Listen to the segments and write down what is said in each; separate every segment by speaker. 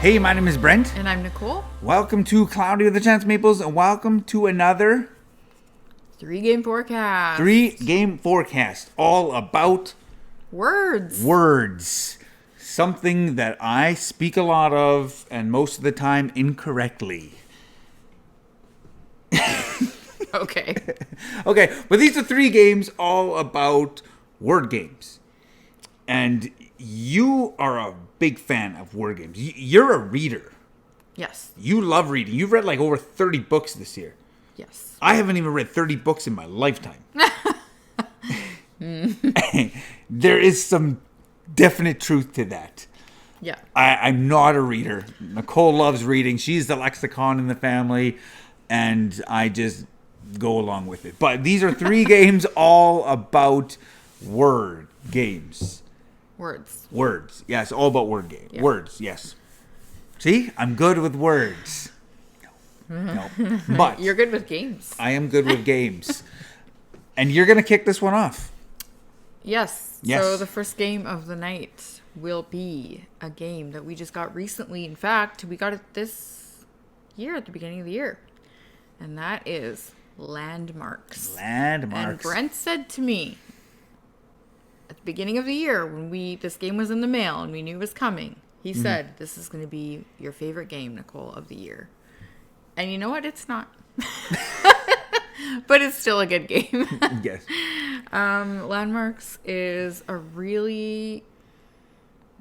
Speaker 1: Hey, my name is Brent.
Speaker 2: And I'm Nicole.
Speaker 1: Welcome to Cloudy with the Chance of Meeples, and welcome to another
Speaker 2: 3-game forecast.
Speaker 1: 3-game forecast, all about
Speaker 2: Words.
Speaker 1: Something that I speak a lot of, and most of the time incorrectly.
Speaker 2: Okay.
Speaker 1: Okay, but these are 3 games all about word games. And you are a big fan of word games. You're a reader.
Speaker 2: Yes.
Speaker 1: You love reading. You've read like over 30 books this year.
Speaker 2: Yes.
Speaker 1: I haven't even read 30 books in my lifetime. There is some definite truth to that.
Speaker 2: Yeah.
Speaker 1: I'm not a reader. Nicole loves reading. She's the lexicon in the family, and I just go along with it. But these are 3 games all about word games. Words. Yes, all about word games. Yeah. Words, yes. See? I'm good with words. No. But
Speaker 2: you're good with games.
Speaker 1: I am good with games. And you're going to kick this one off.
Speaker 2: Yes.
Speaker 1: Yes.
Speaker 2: So the first game of the night will be a game that we just got recently. In fact, we got it this year at the beginning of the year. And that is Landmarks. And Brent said to me at the beginning of the year when this game was in the mail and we knew it was coming, he said, this is going to be your favorite game, Nicole, of the year. And you know what? It's not. But it's still a good game.
Speaker 1: Yes.
Speaker 2: Landmarks is a really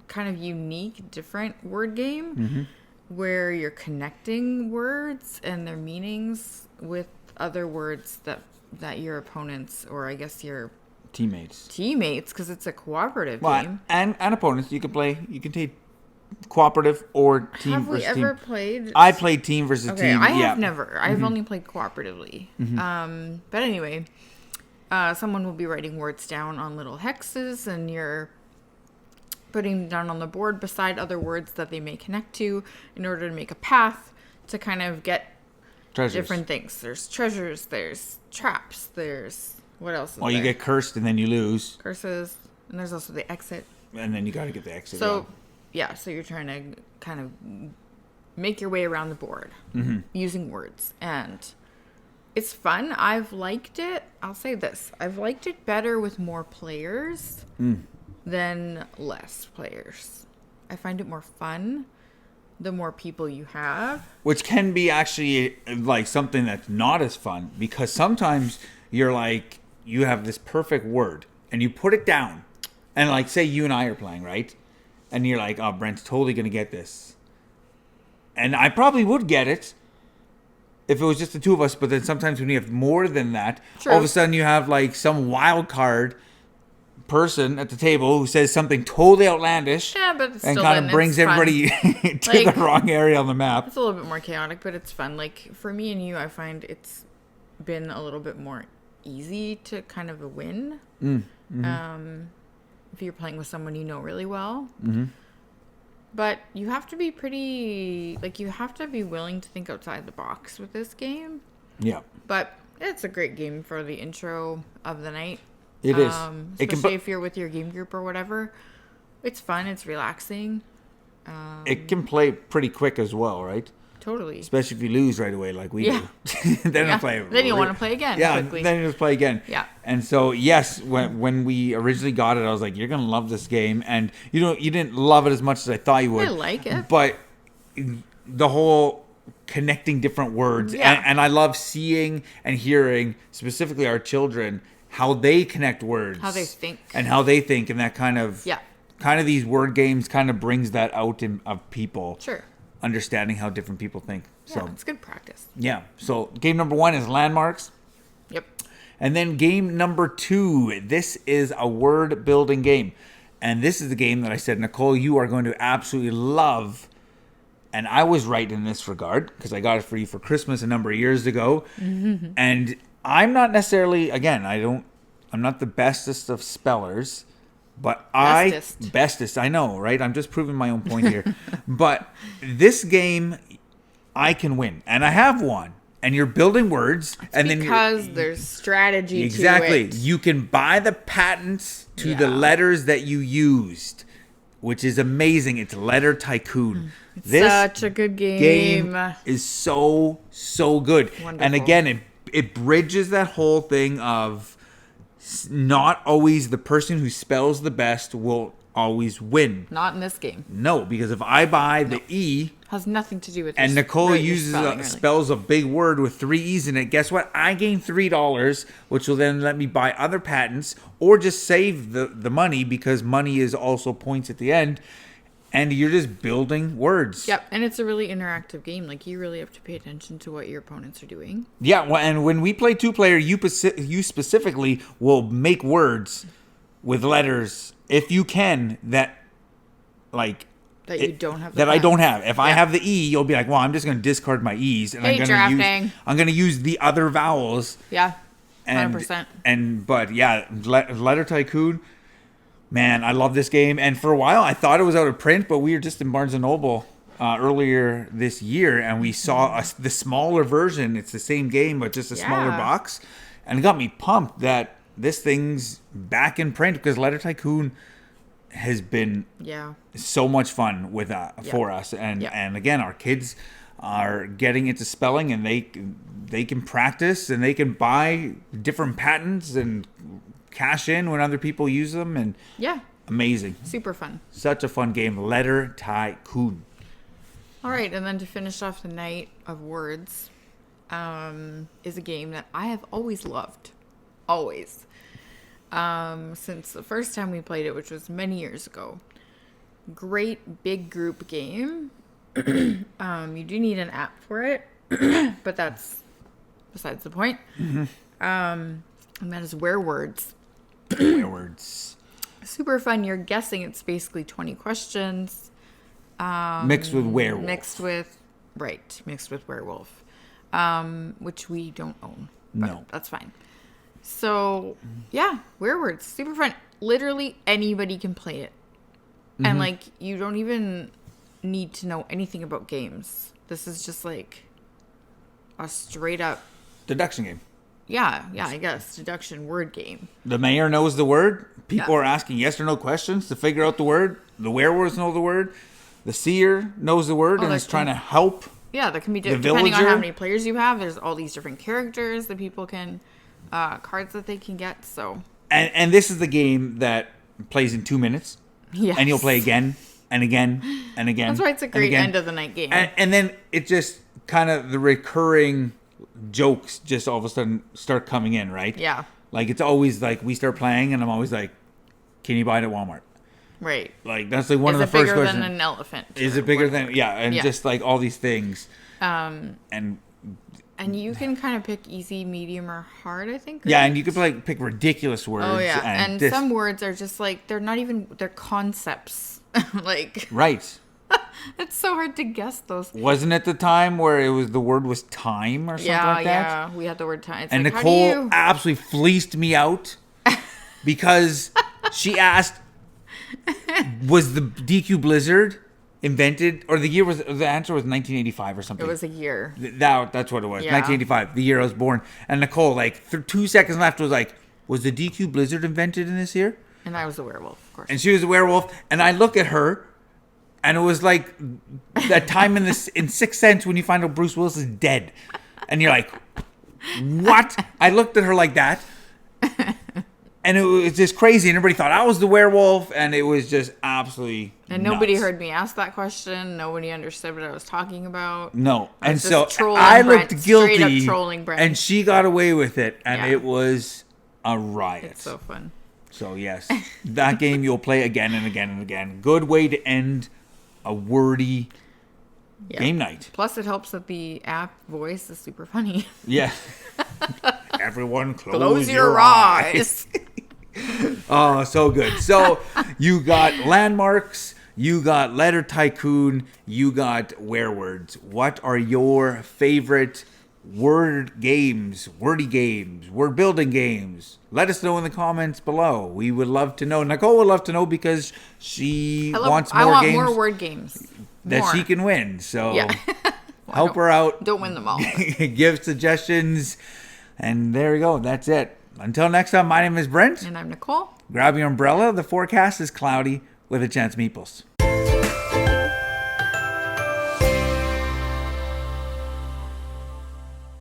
Speaker 2: kind of unique, different word game where you're connecting words and their meanings with other words that your opponents, or I guess your teammates, because it's a cooperative game.
Speaker 1: And opponents, you can take cooperative or team versus team.
Speaker 2: Have we ever played?
Speaker 1: I played team versus team.
Speaker 2: I have never. I've only played cooperatively. But anyway, someone will be writing words down on little hexes, and you're putting them down on the board beside other words that they may connect to in order to make a path to kind of get different things. There's treasures, there's traps, there's... What else is there?
Speaker 1: You get cursed and then you lose.
Speaker 2: Curses. And there's also the exit.
Speaker 1: And then you got to get the exit.
Speaker 2: So, so you're trying to kind of make your way around the board using words. And it's fun. I've liked it. I'll say this. I've liked it better with more players than less players. I find it more fun the more people you have. Which
Speaker 1: can be actually like something that's not as fun, because sometimes you're like... You have this perfect word, and you put it down, and like, say you and I are playing, right? And you're like, oh, Brent's totally going to get this. And I probably would get it if it was just the 2 of us, but then sometimes when you have more than that, all of a sudden you have like some wild card person at the table who says something totally outlandish
Speaker 2: and
Speaker 1: kind of brings everybody to the wrong area on the map.
Speaker 2: It's a little bit more chaotic, but it's fun. Like, for me and you, I find it's been a little bit more easy to kind of win if you're playing with someone you know really well. But you have to be you have to be willing to think outside the box with this game. Yeah. But it's a great game for the intro of the night.
Speaker 1: It is.
Speaker 2: Especially if you're with your game group or whatever. It's fun. It's relaxing.
Speaker 1: It can play pretty quick as well, right?
Speaker 2: Totally.
Speaker 1: Especially if you lose right away like we do.
Speaker 2: Then you want to play again quickly.
Speaker 1: Then you just play again.
Speaker 2: Yeah.
Speaker 1: And so, yes, when we originally got it, I was like, you're going to love this game. And you didn't love it as much as I thought you would.
Speaker 2: I like it.
Speaker 1: But the whole connecting different words.
Speaker 2: Yeah.
Speaker 1: And I love seeing and hearing, specifically our children, how they connect words.
Speaker 2: How they think.
Speaker 1: And that kind of...
Speaker 2: Yeah.
Speaker 1: Kind of these word games kind of brings that out of people.
Speaker 2: Sure.
Speaker 1: Understanding how different people think.
Speaker 2: So it's good practice.
Speaker 1: Yeah. So game number 1 is Landmarks.
Speaker 2: Yep.
Speaker 1: And then game number 2, this is a word building game. And this is the game that I said, Nicole, you are going to absolutely love. And I was right in this regard because I got it for you for Christmas a number of years ago. And I'm not necessarily, again, I'm not the bestest of spellers. But bestest, I know, right? I'm just proving my own point here. But this game, I can win. And I have won. And you're building words.
Speaker 2: Because there's strategy
Speaker 1: exactly.
Speaker 2: to it.
Speaker 1: You can buy the patents to the letters that you used. which is amazing. It's Letter Tycoon.
Speaker 2: Such a good game.
Speaker 1: Is so good.
Speaker 2: Wonderful.
Speaker 1: And again, it bridges that whole thing of not always the person who spells the best will always win.
Speaker 2: Not in this game.
Speaker 1: No, because if I buy the E
Speaker 2: Has nothing to do with
Speaker 1: and Nicole uses
Speaker 2: spelling,
Speaker 1: spells a big word with 3 E's in it, guess what? I gain $3, which will then let me buy other patents or just save the money, because money is also points at the end. And you're just building words.
Speaker 2: Yep, and it's a really interactive game. Like, you really have to pay attention to what your opponents are doing.
Speaker 1: Yeah, well, and when we play 2-player, you specifically will make words with letters, if you can, that
Speaker 2: you don't have.
Speaker 1: I don't have. If I have the E, you'll be like, well, I'm just going to discard my E's, and I'm going to use the other vowels.
Speaker 2: Yeah, 100%.
Speaker 1: But yeah, Letter Tycoon. Man, I love this game. And for a while, I thought it was out of print, but we were just in Barnes & Noble earlier this year, and we saw the smaller version. It's the same game, but just a smaller box. And it got me pumped that this thing's back in print, because Letter Tycoon has been so much fun for us. And again, our kids are getting into spelling, and they can practice, and they can buy different patents and cash in when other people use them, and amazing,
Speaker 2: super fun,
Speaker 1: such a fun game. Letter Tycoon.
Speaker 2: All right, and then to finish off the night of words, is a game that I have always loved, since the first time we played it, which was many years ago. Great big group game. You do need an app for it, but that's besides the point. And that is Werewords.
Speaker 1: Werewords.
Speaker 2: Super fun. You're guessing. It's basically 20 questions.
Speaker 1: Mixed with werewolf.
Speaker 2: Mixed with werewolf. Which we don't own.
Speaker 1: No.
Speaker 2: That's fine. So, yeah, Werewords. Super fun. Literally anybody can play it. And, you don't even need to know anything about games. This is just, a straight up
Speaker 1: deduction game.
Speaker 2: Yeah, I guess. Deduction word game.
Speaker 1: The mayor knows the word. People are asking yes or no questions to figure out the word. The werewolves know the word. The seer knows the word and is trying to help.
Speaker 2: Yeah, that can be depending on how many players you have. There's all these different characters that people can, cards that they can get. So. And
Speaker 1: this is the game that plays in 2 minutes.
Speaker 2: Yes.
Speaker 1: And you'll play again and again and again.
Speaker 2: That's why it's a great end of the night game.
Speaker 1: And then it just kind of the recurring jokes just all of a sudden start coming in, right?
Speaker 2: Yeah.
Speaker 1: It's always we start playing and I'm always like, can you buy it at Walmart?
Speaker 2: Right.
Speaker 1: That's one of the first questions.
Speaker 2: Is it bigger than an elephant?
Speaker 1: Is it bigger than, just all these things.
Speaker 2: And you can kind of pick easy, medium, or hard, I think. Right?
Speaker 1: Yeah, and you can pick ridiculous words.
Speaker 2: Oh, yeah. And some words are just they're not even, they're concepts.
Speaker 1: Right.
Speaker 2: It's so hard to guess those.
Speaker 1: Wasn't it the time where the word was time or something like that?
Speaker 2: Yeah, we had the word time. It's
Speaker 1: and Nicole absolutely fleeced me out because she asked, was the DQ Blizzard invented, or the answer was 1985 or something?
Speaker 2: It was a year.
Speaker 1: That's what it was, 1985, the year I was born. And Nicole, 2 seconds left, was like, was the DQ Blizzard invented in this year?
Speaker 2: And I was a werewolf, of course.
Speaker 1: And she was a werewolf, and I look at her, and it was like that time in Sixth Sense when you find out Bruce Willis is dead. And you're like, what? I looked at her like that. And it was just crazy. And everybody thought I was the werewolf. And it was just absolutely
Speaker 2: And nobody heard me ask that question. Nobody understood what I was talking about.
Speaker 1: No. And so I looked guilty.
Speaker 2: Straight up trolling Brent.
Speaker 1: And she got away with it. And it was a riot.
Speaker 2: It's so fun.
Speaker 1: So, yes. That game you'll play again and again and again. Good way to end a wordy game night.
Speaker 2: Plus, it helps that the app voice is super funny.
Speaker 1: Yeah. Everyone
Speaker 2: close your eyes.
Speaker 1: Oh, so good. So you got Landmarks, you got Letter Tycoon, you got Werewords. What are your favorite wordy games, word building games? Let us know in the comments below. We would love to know. Nicole would love to know because she wants more games.
Speaker 2: More word games
Speaker 1: that she can win. So help her out.
Speaker 2: Don't win them all.
Speaker 1: Give suggestions. And there we go. That's it. Until next time, my name is Brent.
Speaker 2: And I'm Nicole.
Speaker 1: Grab your umbrella. The forecast is cloudy. with a Chance Meeples.